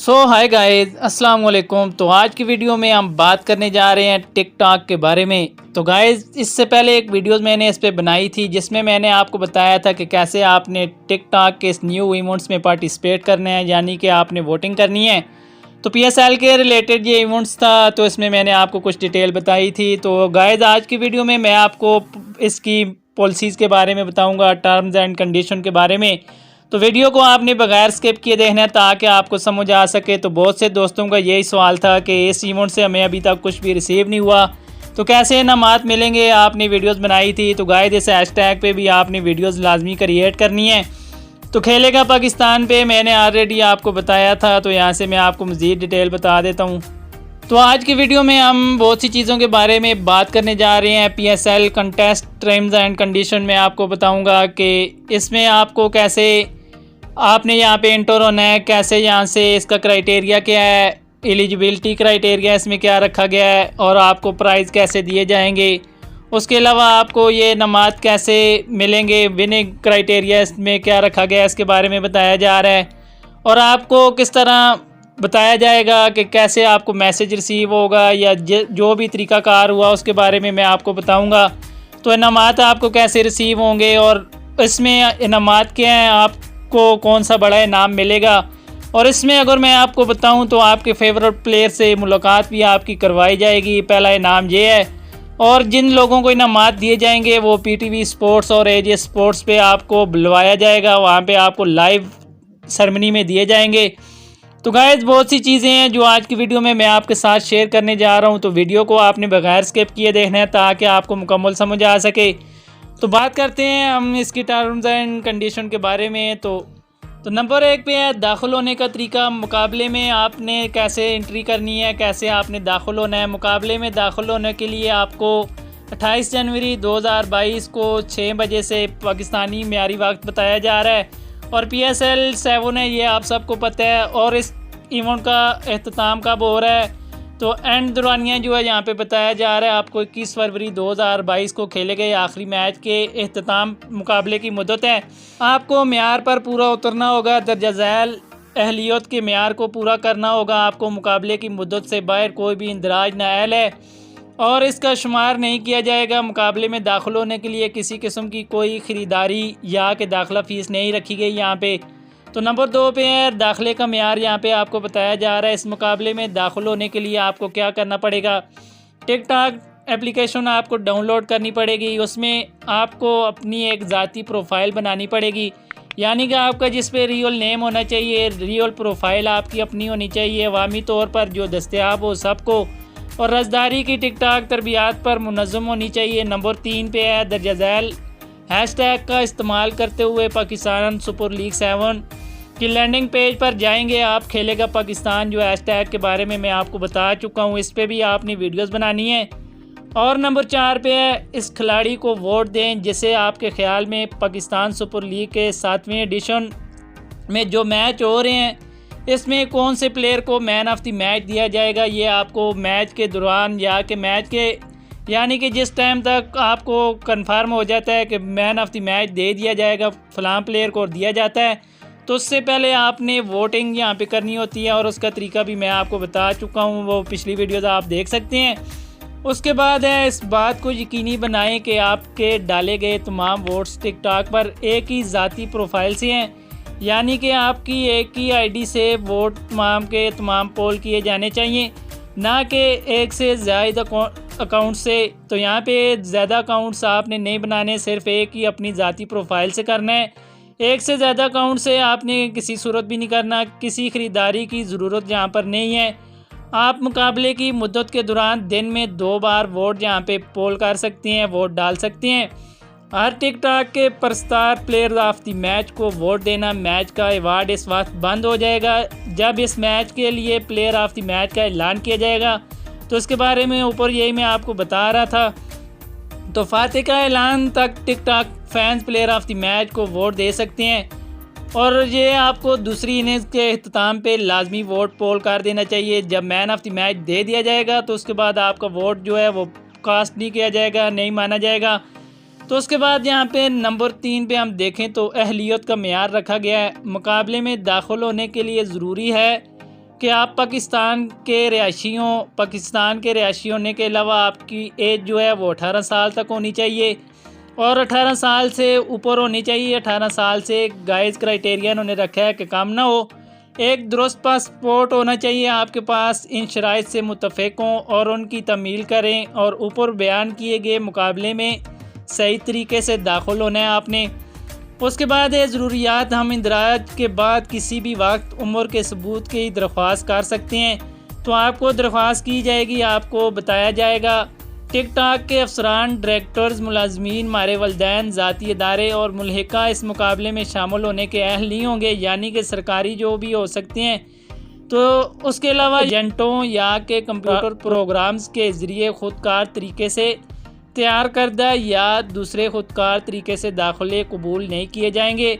Hi guys, अस्सलाम वालेकुम। तो आज की वीडियो में हम बात करने जा रहे हैं टिकटॉक के बारे में। तो गाइस, इससे पहले एक वीडियो मैंने इस पे बनाई थी जिसमें मैंने आपको बताया था कि कैसे आपने टिकटॉक के इस न्यू इवेंट्स में पार्टिसिपेट करना है, यानी कि आपने वोटिंग करनी है। तो PSL के रिलेटेड ये इवेंट्स था, तो इसमें मैंने आपको कुछ डिटेल बताई थी। तो गाइस, आज की वीडियो में मैं आपको इसकी पॉलिसीज़ के बारे में बताऊँगा, टर्म्स एंड कंडीशन के बारे में। तो वीडियो को आपने बगैर स्किप किए देखना है ताकि आपको समझ आ सके। तो बहुत से दोस्तों का यही सवाल था कि इस इवेंट से हमें अभी तक कुछ भी रिसीव नहीं हुआ, तो कैसे इनामात मिलेंगे। आपने वीडियोस बनाई थी, तो गाइस इस हैशटैग पे भी आपने वीडियोस लाजमी क्रिएट करनी है। तो खेलेगा पाकिस्तान पे मैंने ऑलरेडी आपको बताया था, तो यहाँ से मैं आपको मज़ीद डिटेल बता देता हूँ। तो आज की वीडियो में हम बहुत सी चीज़ों के बारे में बात करने जा रहे हैं। PSL contest terms and condition में आपको बताऊंगा कि इसमें आपको कैसे आपने यहाँ पे इंटर होना है, कैसे यहाँ से इसका क्राइटेरिया क्या है, एलिजिबिलिटी क्राइटेरिया इसमें क्या रखा गया है, और आपको प्राइज़ कैसे दिए जाएंगे। उसके अलावा आपको ये नमाज कैसे मिलेंगे, विनिंग क्राइटेरिया इसमें क्या रखा गया है, इसके बारे में बताया जा रहा है। और आपको किस तरह बताया जाएगा कि कैसे आपको मैसेज रिसीव होगा, या जो भी तरीक़ाकार हुआ उसके बारे में मैं आपको बताऊँगा। तो इनामात आपको कैसे रिसीव होंगे, और इसमें इनामात क्या हैं, आपको कौन सा बड़ा इनाम मिलेगा। और इसमें अगर मैं आपको बताऊं तो आपके फेवरेट प्लेयर से मुलाकात भी आपकी करवाई जाएगी। पहला इनाम ये है। और जिन लोगों को इनामात दिए जाएंगे वो PTV स्पोर्ट्स और AJ स्पोर्ट्स पे आपको बुलवाया जाएगा, वहाँ पे आपको लाइव सेरेमनी में दिए जाएंगे। तो गाइस, बहुत सी चीज़ें हैं जो आज की वीडियो में मैं आपके साथ शेयर करने जा रहा हूँ। तो वीडियो को आपने बगैर स्किप किए देखना है ताकि आपको मुकम्मल समझ आ सके। तो बात करते हैं हम इसकी टर्म्स एंड कंडीशन के बारे में। तो नंबर 1 पे है दाखिल होने का तरीका। मुकाबले में आपने कैसे एंट्री करनी है, कैसे आपने दाखिल होना है। मुकाबले में दाखिल होने के लिए आपको 28 जनवरी 2022 को 6 बजे से पाकिस्तानी म्यारी वक्त बताया जा रहा है। और PSL 7 है, ये आप सबको पता है। और इस इवेंट का अख्ताम कब हो रहा है, तो एंड दौरानिया जो है यहाँ पे बताया जा रहा है आपको 21 फरवरी 2022 को खेले गए आखिरी मैच के अख्ताम मुकाबले की मुद्दत है। आपको म्यार पर पूरा उतरना होगा, दर्जा झैल अहलियत के म्यार को पूरा करना होगा। आपको मुकाबले की मुद्दत से बाहर कोई भी इंदराज नाअहल है और इसका शुमार नहीं किया जाएगा। मुकाबले में दाखिल होने के लिए किसी किस्म की कोई ख़रीदारी या कि दाखिला फ़ीस नहीं रखी गई यहाँ पे। तो नंबर 2 पे है दाखिले का म्यार। यहाँ पे आपको बताया जा रहा है इस मुकाबले में दाखिल होने के लिए आपको क्या करना पड़ेगा। टिकटॉक एप्लीकेशन आपको डाउनलोड करनी पड़ेगी, उसमें आपको अपनी एक ज़ाती प्रोफाइल बनानी पड़ेगी, यानी कि आपका जिस पे रियल नेम होना चाहिए, रियल प्रोफाइल आपकी अपनी होनी चाहिए, अवामी तौर पर जो दस्तयाब हो सबको। और रज़दारी की टिकटॉक तरबियात पर मुनज़्ज़म होनी चाहिए। नंबर 3 पे है दर्जा झैल हैशटैग का इस्तेमाल करते हुए पाकिस्तान सुपर लीग 7 की लैंडिंग पेज पर जाएंगे आप। खेलेगा पाकिस्तान जो हैशटैग के बारे में मैं आपको बता चुका हूँ, इस पर भी आपने वीडियोस बनानी है। और नंबर 4 पे है इस खिलाड़ी को वोट दें जिसे आपके ख्याल में पाकिस्तान सुपर लीग के 7वें एडिशन में जो मैच हो रहे हैं इसमें कौन से प्लेयर को मैन ऑफ द मैच दिया जाएगा। ये आपको मैच के दौरान या कि मैच के यानी कि जिस टाइम तक आपको कंफर्म हो जाता है कि मैन ऑफ द मैच दे दिया जाएगा, फलां प्लेयर को दिया जाता है, तो उससे पहले आपने वोटिंग यहाँ पे करनी होती है। और उसका तरीका भी मैं आपको बता चुका हूँ, वो पिछली वीडियोज़ आप देख सकते हैं। उसके बाद है इस बात को यकीनी बनाएं कि आपके डाले गए तमाम वोट्स टिकटॉक पर एक ही ज़ाती प्रोफाइल से हैं, यानी कि आपकी एक ही ID से वोट तमाम के तमाम पोल किए जाने चाहिए, ना कि एक से ज़्यादा अकाउंट से। तो यहाँ पे ज़्यादा अकाउंट्स आपने नहीं बनाने, सिर्फ एक ही अपनी ज़ाती प्रोफाइल से करना है। एक से ज़्यादा अकाउंट से आपने किसी सूरत भी नहीं करना। किसी ख़रीदारी की ज़रूरत यहाँ पर नहीं है। आप मुकाबले की मुद्दत के दौरान दिन में 2 बार वोट यहाँ पे पोल कर सकते हैं, वोट डाल सकते हैं। हर टिकटॉक के परस्तार प्लेयर ऑफ द मैच को वोट देना। मैच का अवार्ड इस वक्त बंद हो जाएगा जब इस मैच के लिए प्लेयर ऑफ द मैच का ऐलान किया जाएगा। तो इसके बारे में ऊपर यही मैं आपको बता रहा था। तो फातिह का ऐलान तक TikTok fans player of the match को वोट दे सकते हैं। और ये आपको दूसरी इनिंग्स के अख्ताम पे लाजमी वोट पोल कर देना चाहिए। जब मैन ऑफ द मैच दे दिया जाएगा तो उसके बाद आपका वोट जो है वो कास्ट नहीं किया जाएगा, नहीं माना जाएगा। तो उसके बाद यहाँ पे नंबर 3 पे हम देखें तो अहलियत का मेयार रखा गया है। मुकाबले में दाखिल होने के लिए ज़रूरी है कि आप पाकिस्तान के रहायशी होने के अलावा आपकी एज जो है वो 18 साल तक होनी चाहिए और 18 साल से ऊपर होनी चाहिए। 18 साल से गाइस क्राइटेरिया उन्होंने रखा है कि कम ना हो। एक दुरुस्त पासपोर्ट होना चाहिए आपके पास, इन शराइत से मुतफ़िक हों और उनकी तमील करें और ऊपर बयान किए गए मुकाबले में सही तरीके से दाखिल होना है आपने। उसके बाद ये ज़रूरियात हम इंदराज के बाद किसी भी वक्त उम्र के सबूत की दरख्वास्त कर सकते हैं, तो आपको दरख्वास्त की जाएगी, आपको बताया जाएगा। टिकटॉक के अफसरान, डायरेक्टर्स, मुलाजमीन, मारे वालिदैन, ज़ाती इदारे और मुल्हिका इस मुकाबले में शामिल होने के अहल नहीं होंगे, यानी कि सरकारी जो भी हो सकते हैं। तो उसके अलावा एजेंटों या के कंप्यूटर प्रोग्राम्स के ज़रिए ख़ुदकार तरीके से तैयार करदा या दूसरे ख़ुदकार तरीके से दाखिले कबूल नहीं किए जाएंगे,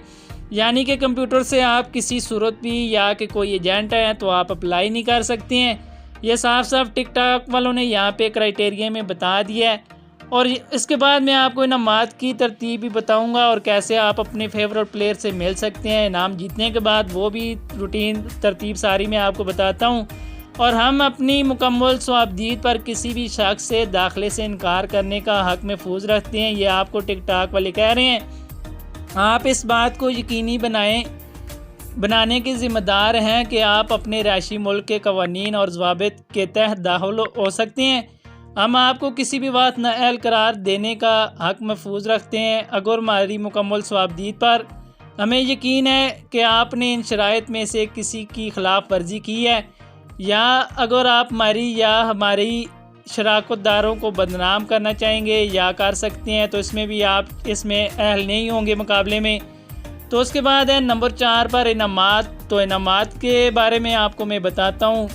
यानी कि कंप्यूटर से आप किसी सूरत भी या कि कोई एजेंट है तो आप अप्लाई नहीं कर सकते हैं। ये साफ साफ टिकटॉक वालों ने यहाँ पे क्राइटेरिया में बता दिया है। और इसके बाद मैं आपको इनामात की तरतीब भी बताऊंगा और कैसे आप अपने फेवरेट प्लेयर से मिल सकते हैं इनाम जीतने के बाद, वो भी रूटीन तरतीब सारी मैं आपको बताता हूँ। और हम अपनी मुकम्मल स्वाबदीद पर किसी भी शख्स से दाखिले से इनकार करने का हक महफूज रखते हैं, ये आपको टिकटॉक वाले कह रहे हैं। आप इस बात को यकीनी बनाने के ज़िम्मेदार हैं कि आप अपने रहायशी मुल्क के कवानीन और ज़वाबित के तहत दाखिल हो सकते हैं। हम आपको किसी भी बात नाअहल करार देने का हक महफूज रखते हैं अगर हमारी मुकम्मल स्वाबदीद पर हमें यकीन है कि आपने इन शराइत में से किसी की खिलाफ वर्जी की है, या अगर आप हमारी या हमारी शराकतदारों को बदनाम करना चाहेंगे या कर सकते हैं, तो इसमें भी आप इसमें अहल नहीं होंगे मुकाबले में। तो उसके बाद है नंबर 4 पर इनामात। तो इनामात के बारे में आपको मैं बताता हूँ।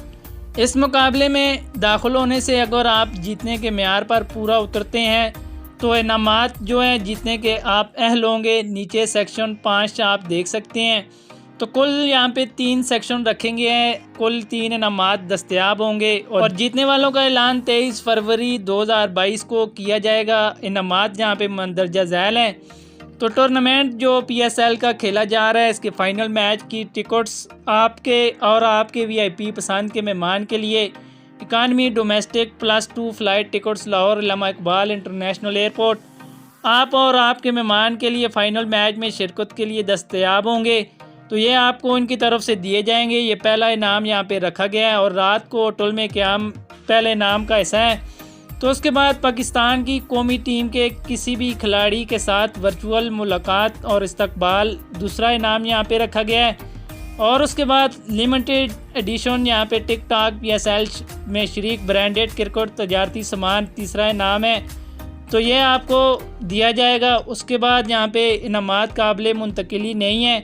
इस मुकाबले में दाखिल होने से अगर आप जीतने के मेयार पर पूरा उतरते हैं तो इनामात जो हैं जीतने के आप अहल होंगे। नीचे सेक्शन 5 आप देख सकते हैं। तो कुल यहाँ पे 3 सेक्शन रखेंगे हैं, कुल 3 इनामात दस्तयाब होंगे और जीतने वालों का ऐलान 23 फरवरी 2022 को किया जाएगा। इनामात यहाँ पे मंदरजा झैल हैं। तो टूर्नामेंट जो PSL का खेला जा रहा है, इसके फाइनल मैच की टिकट्स आपके और आपके VIP पसंद के मेहमान के लिए economy domestic +2 flight tickets Lahore Allama Iqbal international airport आप और आपके मेहमान के लिए फ़ाइनल मैच में शिरकत के लिए दस्तयाब होंगे। तो ये आपको इनकी तरफ से दिए जाएंगे। ये पहला इनाम यहाँ पे रखा गया है और रात को होटल में क़याम पहले इनाम का हिस्सा है। तो उसके बाद पाकिस्तान की कौमी टीम के किसी भी खिलाड़ी के साथ वर्चुअल मुलाकात और इस्तकबाल दूसरा इनाम यहाँ पे रखा गया है। और उसके बाद लिमिटेड एडिशन यहाँ पे टिकटॉक PSL में शरीक ब्रांडेड क्रिकेट तजारती सामान तीसरा इनाम है, तो ये आपको दिया जाएगा। उसके बाद यहाँ पे इनामात काबिल मुंतकिली नहीं है,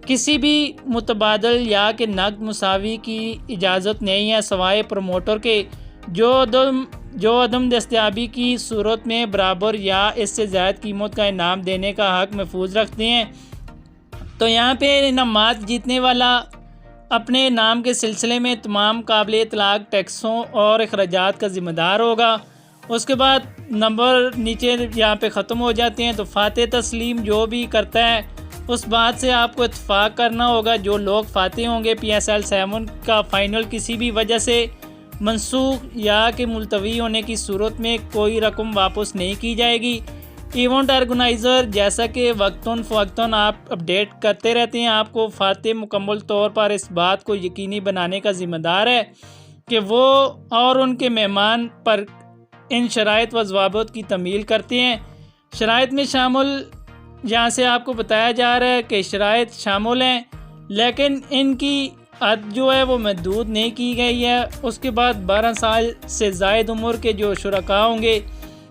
किसी भी मुतबादल या कि नकद मुसावी की इजाज़त नहीं है सवाए प्रमोटर के जो अदम दस्तयाबी की सूरत में बराबर या इससे ज़्यादा कीमत का इनाम देने का हक महफूज रखते हैं। तो यहाँ पे इनामात जीतने वाला अपने इनाम के सिलसिले में तमाम काबिल इतलाक टैक्सों और अखराजात का ज़िम्मेदार होगा। उसके बाद नंबर नीचे यहाँ पे ख़त्म हो जाते हैं। तो फ़ाते तस्लीम जो भी करता है उस बात से आपको इत्तफाक करना होगा। जो लोग फ़ाते होंगे PSL 7 का फ़ाइनल किसी भी वजह से मनसूख या कि मुलतवी होने की सूरत में कोई रकम वापस नहीं की जाएगी। इवेंट ऑर्गेनाइज़र जैसा कि वक्तन फ़वक्तन आप अपडेट करते रहते हैं, आपको फ़ाते मुकम्मल तौर पर इस बात को यकीनी बनाने का ज़िम्मेदार है कि वो और उनके मेहमान पर इन शराइत व ज़वाबित की तमील करते हैं। शराइत में शामिल यहाँ से आपको बताया जा रहा है कि शराइत शामिल हैं, लेकिन इनकी हद जो है वो महदूद नहीं की गई है। उसके बाद 12 साल से ज़ायद उम्र के जो शुरका होंगे,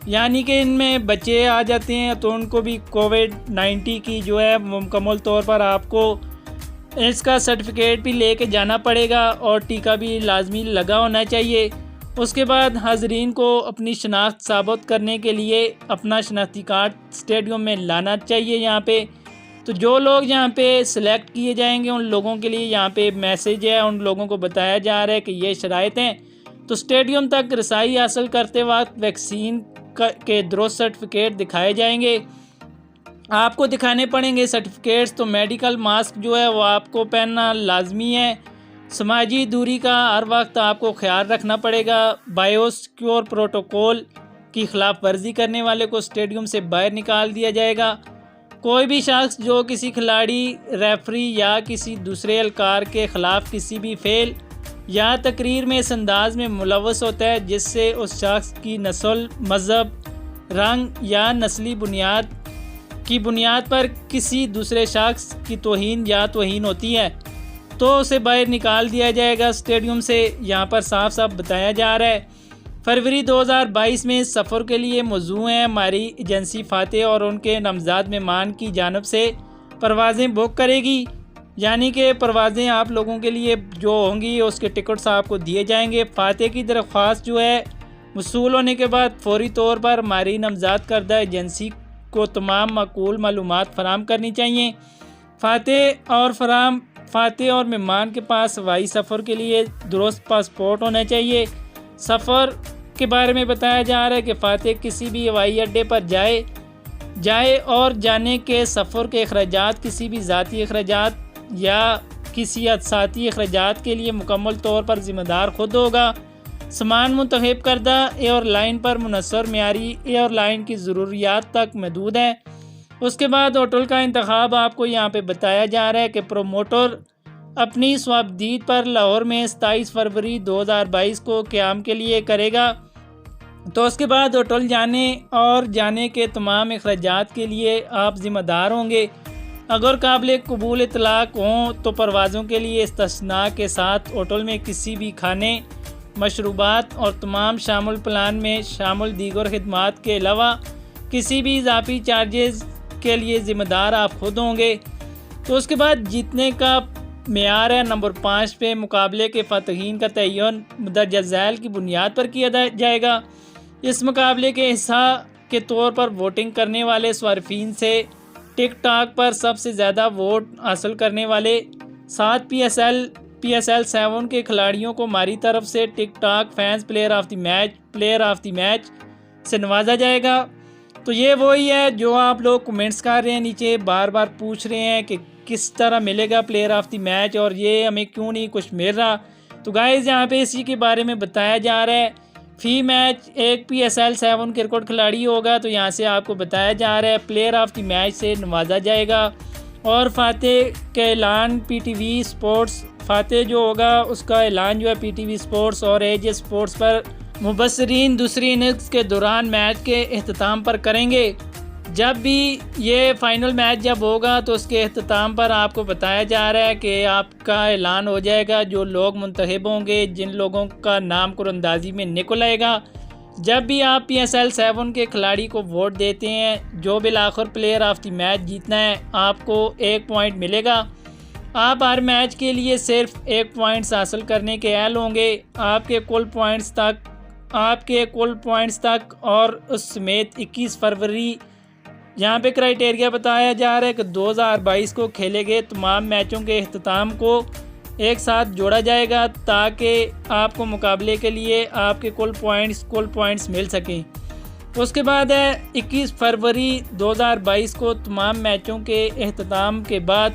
यानी कि इनमें बच्चे आ जाते हैं, तो उनको भी कोविड-19 की जो है मुकम्मल तौर पर आपको इसका सर्टिफिकेट भी लेके जाना पड़ेगा और टीका भी लाजमी लगा होना चाहिए। उसके बाद हाज़रीन को अपनी शनाख्त साबित करने के लिए अपना शनाख्ती कार्ड स्टेडियम में लाना चाहिए यहाँ पे। तो जो लोग यहाँ पे सिलेक्ट किए जाएंगे उन लोगों के लिए यहाँ पे मैसेज है, उन लोगों को बताया जा रहा है कि ये शराइत हैं। तो स्टेडियम तक रसाई हासिल करते वक्त वैक्सीन के दुरुस्त सर्टिफिकेट दिखाए जाएंगे, आपको दिखाने पड़ेंगे सर्टिफिकेट्स। तो मेडिकल मास्क जो है वो आपको पहनना लाजमी है। समाजी दूरी का हर वक्त आपको ख्याल रखना पड़ेगा। बायोसिक्योर प्रोटोकॉल की खिलाफ वर्जी करने वाले को स्टेडियम से बाहर निकाल दिया जाएगा। कोई भी शख्स जो किसी खिलाड़ी, रेफरी या किसी दूसरे एहलकार के ख़िलाफ़ किसी भी फेल या तकरीर में इस अंदाज में मुलव्वस होता है जिससे उस शख्स की नस्ल, मज़हब, रंग या नस्ली बुनियाद पर किसी दूसरे शख्स की तौहीन या तौहीन होती है तो उसे बाहर निकाल दिया जाएगा स्टेडियम से। यहाँ पर साफ साफ बताया जा रहा है। फरवरी 2022 में सफ़र के लिए मौजू हैं। हमारी एजेंसी फ़ातेह और उनके नामज़द मेहमान की जानिब से परवाज़ें बुक करेगी, यानी कि परवाज़ें आप लोगों के लिए जो होंगी उसके टिकट्स आपको दिए जाएंगे। फ़ातेह की दरख्वास्त जो है वसूल होने के बाद फौरी तौर पर हमारी नामज़द करदा एजेंसी को तमाम माकूल मालूमात फराम करनी चाहिए। फ़ातेह और मेहमान के पास हवाई सफ़र के लिए दुरुस्त पासपोर्ट होना चाहिए। सफ़र के बारे में बताया जा रहा है कि फ़ातेह किसी भी हवाई अड्डे पर जाए और जाने के सफ़र के अखराजात किसी भी ज़ाती अखराजात या किसी साथी अखराजात के लिए मुकम्मल तौर पर ज़िम्मेदार खुद होगा। सामान मुंतखब करदा एयरलाइन पर मुनस्सर मेयारी एयरलाइन की ज़रूरियात तक महदूद है। उसके बाद होटल का इंतखाब आपको यहाँ पे बताया जा रहा है कि प्रोमोटर अपनी स्वाबदीद पर लाहौर में 27 फरवरी 2022 को क़याम के लिए करेगा। तो उसके बाद होटल जाने के तमाम अखराजात के लिए आप ज़िम्मेदार होंगे। अगर काबिल कबूल इतलाक़ हों तो परवाज़ों के लिए इस्तिस्ना के साथ होटल में किसी भी खाने, मशरूबात और तमाम शामिल प्लान में शामिल दीगर खिदमात के अलावा किसी भी इजाफी चार्जेस के लिए ज़िम्मेदार आप खुद होंगे। तो उसके बाद जीतने का मेयार है नंबर 5 पे मुकाबले के फ़ातिहीन का तयन मुंदरजा झैल की बुनियाद पर किया जाएगा। इस मुकाबले के हिस्सा के तौर पर वोटिंग करने वाले स्वारफीन से टिकटॉक पर सबसे ज़्यादा वोट हासिल करने वाले 7 PSL 7 के खिलाड़ियों को हमारी तरफ से TikTok fans player of the match से नवाजा जाएगा। तो ये वही है जो आप लोग कमेंट्स कर रहे हैं, नीचे बार बार पूछ रहे हैं कि किस तरह मिलेगा प्लेयर ऑफ द मैच और ये हमें क्यों नहीं कुछ मिल रहा। तो गाइस यहाँ पे इसी के बारे में बताया जा रहा है। फी मैच एक PSL 7 क्रिकेट खिलाड़ी होगा, तो यहाँ से आपको बताया जा रहा है प्लेयर ऑफ द मैच से नवाजा जाएगा। और फ़ातेह के ऐलान PTV स्पोर्ट्स, फ़ातेह जो होगा उसका ऐलान जो है PTV स्पोर्ट्स और एज स्पोर्ट्स पर मुबस्सरीन दूसरी इनिंग्स के दौरान मैच के अख्ताम पर करेंगे। जब भी ये फ़ाइनल मैच जब होगा तो उसके अख्ताम पर आपको बताया जा रहा है कि आपका ऐलान हो जाएगा। जो लोग मुंतखब होंगे, जिन लोगों का नाम कुरंदाजी में निकल आएगा, जब भी आप PSL 7 के खिलाड़ी को वोट देते हैं, जो बिलाखिर प्लेयर ऑफ द मैच जीतना है, आपको 1 पॉइंट मिलेगा। आप हर मैच के लिए सिर्फ 1 पॉइंट्स हासिल करने के अहल होंगे। आपके कुल पॉइंट्स तक और उस समेत 21 फरवरी यहाँ पे क्राइटेरिया बताया जा रहा है कि 2022 को खेले गए तमाम मैचों के अख्ताम को एक साथ जोड़ा जाएगा ताकि आपको मुकाबले के लिए आपके कुल पॉइंट्स मिल सकें। उसके बाद है 21 फरवरी 2022 को तमाम मैचों के अख्ताम के बाद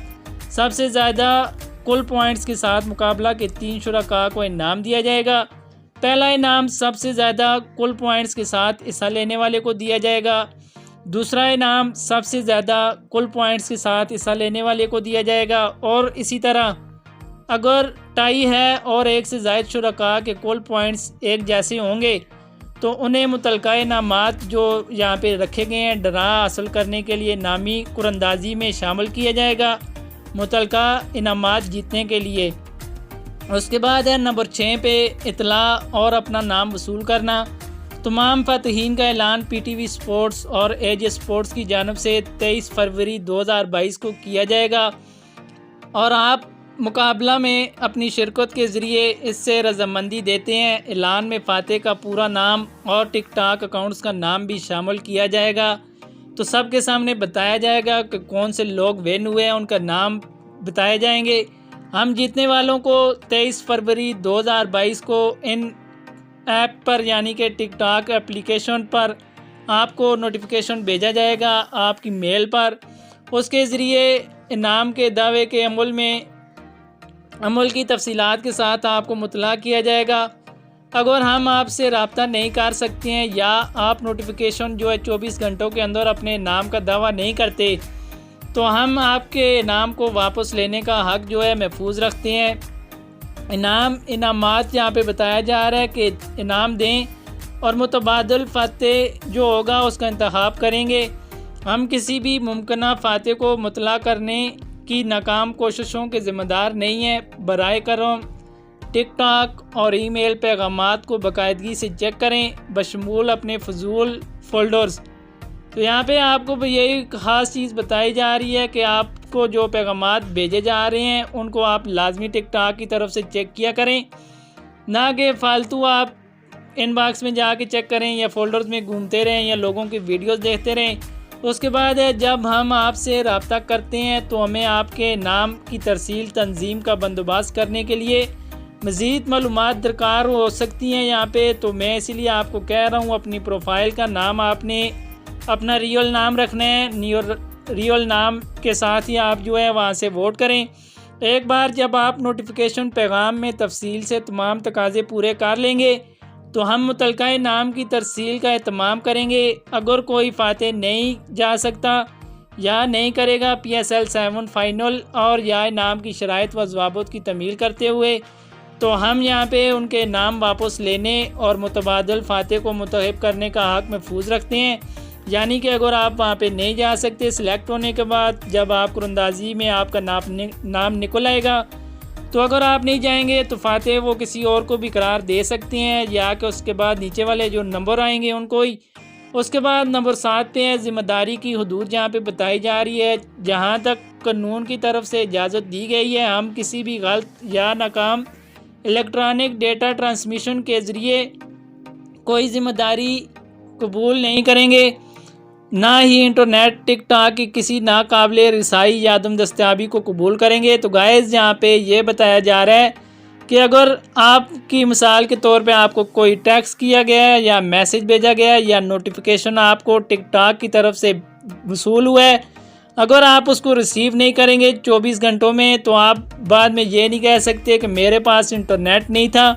सबसे ज़्यादा कुल पॉइंट्स के साथ मुकाबला के 3 शुरका को इनाम दिया जाएगा। पहला इनाम सबसे ज़्यादा कुल पॉइंट्स के साथ हिस्सा लेने वाले को दिया जाएगा। दूसरा इनाम सबसे ज़्यादा कुल पॉइंट्स के साथ हिस्सा लेने वाले को दिया जाएगा। और इसी तरह अगर टाई है और एक से ज़ायद शुरका के कुल पॉइंट्स एक जैसे होंगे तो उन्हें मुतलका इनामात जो यहाँ पे रखे गए हैं ड्रा हासिल करने के लिए नामी कुरंदाजी में शामिल किया जाएगा मुतलका इनामात जीतने के लिए। उसके बाद है नंबर 6 पे इतला और अपना नाम वसूल करना। तमाम फ़ातिहीन का ऐलान PTV स्पोर्ट्स और एज स्पोर्ट्स की जानिब से 23 फरवरी 2022 को किया जाएगा और आप मुकाबला में अपनी शिरकत के ज़रिए इससे रजामंदी देते हैं। ऐलान में फ़ातेह का पूरा नाम और टिकटॉक अकाउंट्स का नाम भी शामिल किया जाएगा। तो सबके सामने बताया जाएगा कि कौन से लोग विन हुए हैं, उनका नाम बताए जाएंगे। हम जीतने वालों को 23 फरवरी 2022 को इन ऐप पर यानी कि टिकटॉक एप्लीकेशन पर आपको नोटिफिकेशन भेजा जाएगा आपकी मेल पर। उसके ज़रिए इनाम के दावे के अमल में अमल की तफसीलात के साथ आपको मुतला किया जाएगा। अगर हम आपसे रब्ता नहीं कर सकते हैं या आप नोटिफिकेशन जो है 24 घंटों के अंदर अपने इनाम का दावा नहीं करते, तो हम आपके इनाम को वापस लेने का हक़ जो है महफूज रखते हैं। इनामात यहाँ पे बताया जा रहा है कि इनाम दें और मुतबादल फ़तेह जो होगा उसका इंतखाब करेंगे। हम किसी भी मुमकिना फ़तेह को मुतला करने की नाकाम कोशिशों के ज़िम्मेदार नहीं हैं। बराए करम टिकटॉक और ईमेल पैगामात को बाकायदगी से चेक करें, बशमूल अपने फजूल फ़ोल्डर्स। तो यहाँ पे आपको यही ख़ास चीज़ बताई जा रही है कि आपको जो पैगामात भेजे जा रहे हैं उनको आप लाजमी टिकटॉक की तरफ से चेक किया करें, ना कि फ़ालतू आप इनबॉक्स में जाके चेक करें या फ़ोल्डर्स में घूमते रहें या लोगों की वीडियोस देखते रहें। उसके बाद जब हम आपसे रब्ता करते हैं तो हमें आपके नाम की तरसील तंजीम का बंदोबस्त करने के लिए मज़ीद मालूमात दरकार हो सकती हैं यहाँ पे। तो मैं इसीलिए आपको कह रहा हूँ अपनी प्रोफाइल का नाम आपने अपना रियल नाम रखना है। रियल नाम के साथ ही आप जो है वहाँ से वोट करें। एक बार जब आप नोटिफिकेशन पैगाम में तफसील से तमाम तकाज़े पूरे कर लेंगे तो हम मुतलका नाम की तरसील का एहतमाम करेंगे। अगर कोई फ़तेह नहीं जा सकता या नहीं करेगा PSL 7 फ़ाइनल और या नाम की शराइत व ज़वाबित की तमील करते हुए, तो हम यहाँ पे उनके नाम वापस लेने और मुतबादल फ़तेह को मुंतखब करने का हक़ महफूज रखते हैं। यानी कि अगर आप वहाँ पे नहीं जा सकते, सिलेक्ट होने के बाद जब आप कुरंदाजी में आपका नाम निकल आएगा, तो अगर आप नहीं जाएंगे तो फ़तेह वो किसी और को भी करार दे सकते हैं या कि उसके बाद नीचे वाले जो नंबर आएंगे उनको ही। उसके बाद नंबर 7 पे है ज़िम्मेदारी की हदूद, जहाँ पे बताई जा रही है जहाँ तक कानून की तरफ से इजाज़त दी गई है हम किसी भी गलत या नाकाम इलेक्ट्रॉनिक डेटा ट्रांसमिशन के ज़रिए कोई ज़िम्मेदारी कबूल नहीं करेंगे, ना ही इंटरनेट टिकटॉक की किसी नाकाबिले रसाई या अदम दस्तयाबी को कबूल करेंगे। तो गाइस यहाँ पे ये बताया जा रहा है कि अगर आपकी मिसाल के तौर पे आपको कोई टेक्स्ट किया गया है या मैसेज भेजा गया है या नोटिफिकेशन आपको टिकटॉक की तरफ से वसूल हुआ है, अगर आप उसको रिसीव नहीं करेंगे 24 घंटों में, तो आप बाद में ये नहीं कह सकते कि मेरे पास इंटरनेट नहीं था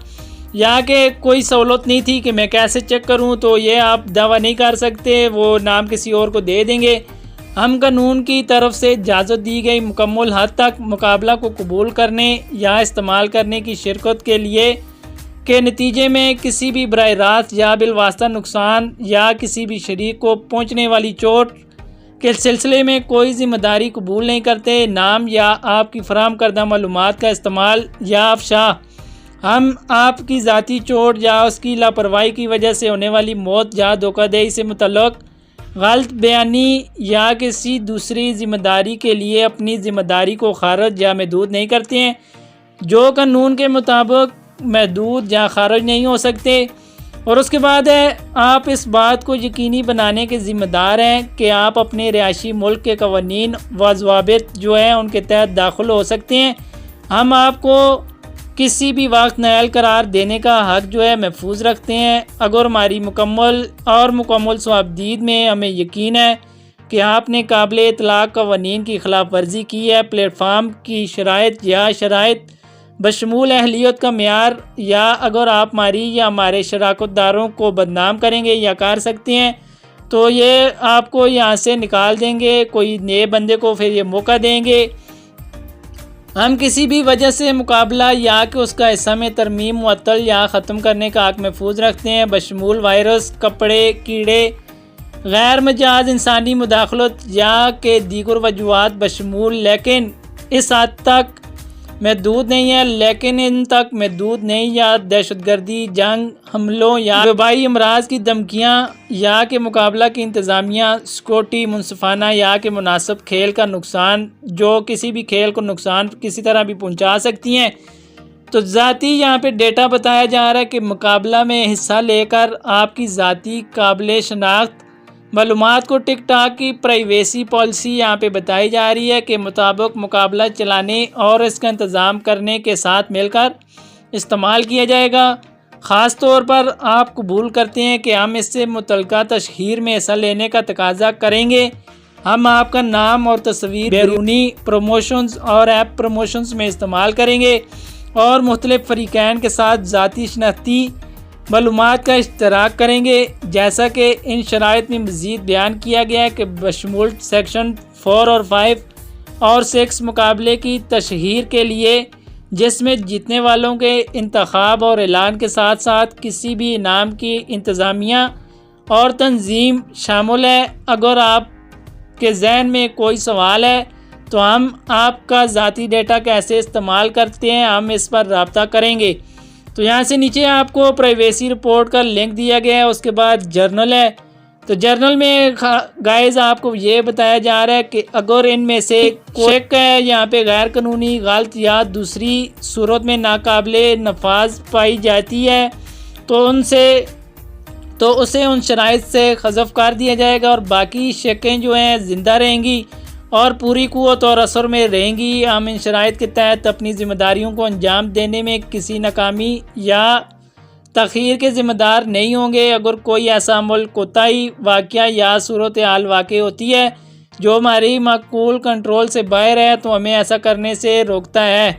या कि कोई सहूलत नहीं थी कि मैं कैसे चेक करूं। तो ये आप दावा नहीं कर सकते, वो नाम किसी और को दे देंगे। हम कानून की तरफ से इजाज़त दी गई मुकम्मल हद तक मुकाबला को कबूल करने या इस्तेमाल करने की शिरकत के लिए के नतीजे में किसी भी बराह रास्त या बिलवास्ता नुकसान या किसी भी शरीक को पहुँचने वाली चोट के सिलसिले में कोई ज़िम्मेदारी कबूल नहीं करते। नाम या आपकी फराहम करदा मालूमात का इस्तेमाल या अफशा हम आपकी ज़ाती चोट या उसकी लापरवाही की वजह से होने वाली मौत या धोखाधड़ी से मुतल्लक गलत बयानी या किसी दूसरी ज़िम्मेदारी के लिए अपनी ज़िम्मेदारी को खारिज या महदूद नहीं करते हैं, जो कानून के मुताबिक महदूद या खारिज नहीं हो सकते। और उसके बाद है आप इस बात को यकीनी बनाने के ज़िम्मेदार हैं कि आप अपने रिहायशी मुल्क के कवानीन व ज़वाबित जो हैं उनके तहत दाखिल हो सकते हैं। हम आपको किसी भी वक्त नाअहल करार देने का हक़ जो है महफूज रखते हैं। अगर हमारी मुकम्मल सवाबदीद में हमें यकीन है कि आपने काबिल इतलाक़ कवानीन की खिलाफ वर्जी की है, प्लेटफार्म की शराइत बशमूल अहलियत का मेयार, या अगर आप हमारी या हमारे शराकतदारों को बदनाम करेंगे या कर सकते हैं, तो ये आपको यहाँ से निकाल देंगे, कोई नए बंदे को फिर ये मौका देंगे। हम किसी भी वजह से मुकाबला या कि उसका हिस्सा में तरमीम मुअत्तल या ख़त्म करने का हक़ महफूज रखते हैं, बशमूल वायरस, कपड़े, कीड़े, गैर मजाज इंसानी मुदाखलत या के दीगर वजूहात बशमूल, लेकिन इस हद तक महदूद नहीं है, लेकिन इन तक महदूद नहीं या दहशतगर्दी, जंग, हमलों या वबाई अमराज की धमकियाँ या के मुकाबला की इंतज़ामिया, सिक्योरिटी, मुनसिफाना या के मुनासिब खेल का नुकसान, जो किसी भी खेल को नुकसान किसी तरह भी पहुँचा सकती हैं। तो ज़ाती यहाँ पे डेटा बताया जा रहा है कि मुकाबला में हिस्सा लेकर आपकी ज़ाती काबिल शनाख्त मालूमात को टिकटॉक की प्राइवेसी पॉलिसी यहाँ पे बताई जा रही है कि मुताबिक मुकाबला चलाने और इसका इंतज़ाम करने के साथ मिलकर इस्तेमाल किया जाएगा। ख़ास तौर पर आप कबूल करते हैं कि हम इससे मुतल्लिका तशहीर में हिस्सा लेने का तकाजा करेंगे हम आपका नाम और तस्वीर बैरूनी प्रमोशंस और ऐप प्रमोशंस में इस्तेमाल करेंगे और मुख्तलिफ फ़रीक़ैन के साथ ज़ाती शनाख्ती मालूमात का इश्तराक करेंगे। जैसा कि इन शराइत में मज़ीद बयान किया गया है कि बशमूल सेक्शन 4 और 5 और 6 मुकाबले की तशहीर के लिए, जिसमें जीतने वालों के इंतखाब और ऐलान के साथ साथ किसी भी इनाम की इंतज़ामिया और तंजीम शामिल है। अगर आपके जहन में कोई सवाल है तो हम आपका ज़ाती डेटा कैसे इस्तेमाल करते हैं, हम इस पर रब्ता करेंगे। तो यहाँ से नीचे आपको प्राइवेसी रिपोर्ट का लिंक दिया गया है। उसके बाद जर्नल है, तो जर्नल में गाइस आपको ये बताया जा रहा है कि अगर इनमें से कोई है यहाँ पे गैर कानूनी गलत या दूसरी सूरत में नाकाबिले नफाज पाई जाती है तो उसे उन शराइत से हज़फ कर दिया जाएगा और बाकी शकें जो हैं ज़िंदा रहेंगी और पूरी कुव्वत और असर में रहेंगी। हम इन शराइत के तहत अपनी ज़िम्मेदारियों को अंजाम देने में किसी नाकामी या तख़ीर के ज़िम्मेदार नहीं होंगे। अगर कोई ऐसा अमल, कोताही, वाक़या या सूरत हाल वाक़ होती है जो हमारी माकूल कंट्रोल से बाहर है तो हमें ऐसा करने से रोकता है।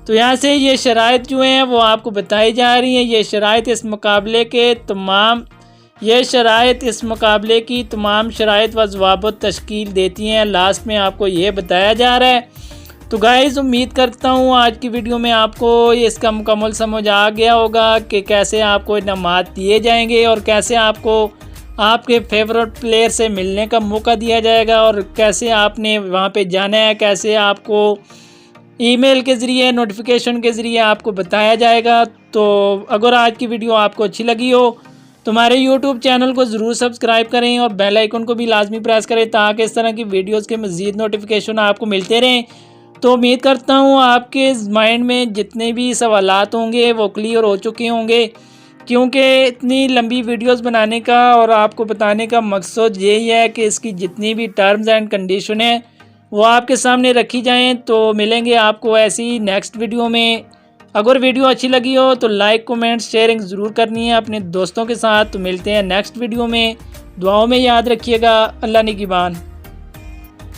तो यहाँ से ये शराइत जो हैं वो आपको बताई जा रही हैं। ये शराइत इस मुकाबले की तमाम शराइत व ज़वाबित तश्कील देती हैं। लास्ट में आपको ये बताया जा रहा है। तो गाइज़ उम्मीद करता हूँ आज की वीडियो में आपको इसका मुकम्मल समझ आ गया होगा कि कैसे आपको इनामात दिए जाएंगे और कैसे आपको आपके फेवरेट प्लेयर से मिलने का मौका दिया जाएगा और कैसे आपने वहाँ पे जाना है, कैसे आपको ईमेल के ज़रिए नोटिफिकेशन के ज़रिए आपको बताया जाएगा। तो अगर आज की वीडियो आपको अच्छी लगी हो तो हमारे YouTube चैनल को ज़रूर सब्सक्राइब करें और बेल आइकन को भी लाजमी प्रेस करें ताकि इस तरह की वीडियोस के मज़ीद नोटिफिकेशन आपको मिलते रहें। तो उम्मीद करता हूँ आपके माइंड में जितने भी सवालात होंगे वो क्लियर हो चुके होंगे, क्योंकि इतनी लंबी वीडियोस बनाने का और आपको बताने का मकसद यही है कि इसकी जितनी भी टर्म्स एंड कंडीशन है वो आपके सामने रखी जाएँ। तो मिलेंगे आपको ऐसी नेक्स्ट वीडियो में। अगर वीडियो अच्छी लगी हो तो लाइक, कमेंट, शेयरिंग ज़रूर करनी है अपने दोस्तों के साथ। तो मिलते हैं नेक्स्ट वीडियो में। दुआओं में याद रखिएगा। अल्लाह निगहबान।